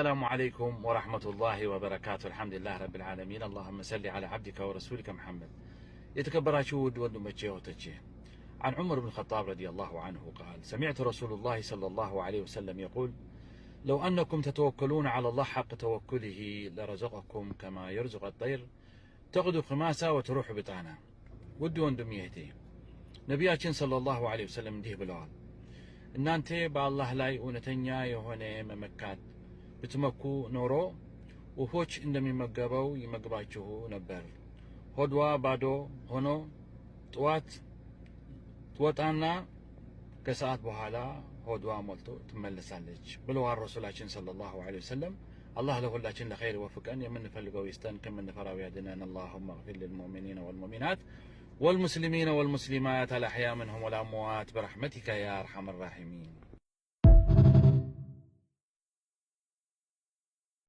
السلام عليكم ورحمة الله وبركاته. الحمد لله رب العالمين. اللهم صل على عبدك ورسولك محمد. يتكبراتشو ود وندمتشي وتتشي. عن عمر بن الخطاب رضي الله عنه قال: سمعت رسول الله صلى الله عليه وسلم يقول: لو أنكم تتوكلون على الله حق توكله لرزقكم كما يرزق الطير تغدو خماسة وتروح بطانا. ود وندميهتي نبياتشن صلى الله عليه وسلم ديه بلوال إن أنت بالله لاي ونتنيا يهوني ممكات ብትመኩ ኖሮ ወፎች እንደሚመገበው ይመግባችሁ ነበር። ሆድዋ ባዶ ሆኖ ጥዋት ትወጣና ከሰዓት በኋላ ሆድዋ ሞልቶ ትመለሳለች ብለዋል ረሱላችን ሰለላሁ ዐለይሂ ወሰለም። አላህ ለሁላችን ለኸይር ወፍቀን የምንፈልገው ይስጠን፣ ከምንፈራው ያድነን። اللهم اغفر للمؤمنين والمؤمنات والمسلمين والمسلمات الأحياء منهم والأموات برحمتك يا أرحم الراحمين.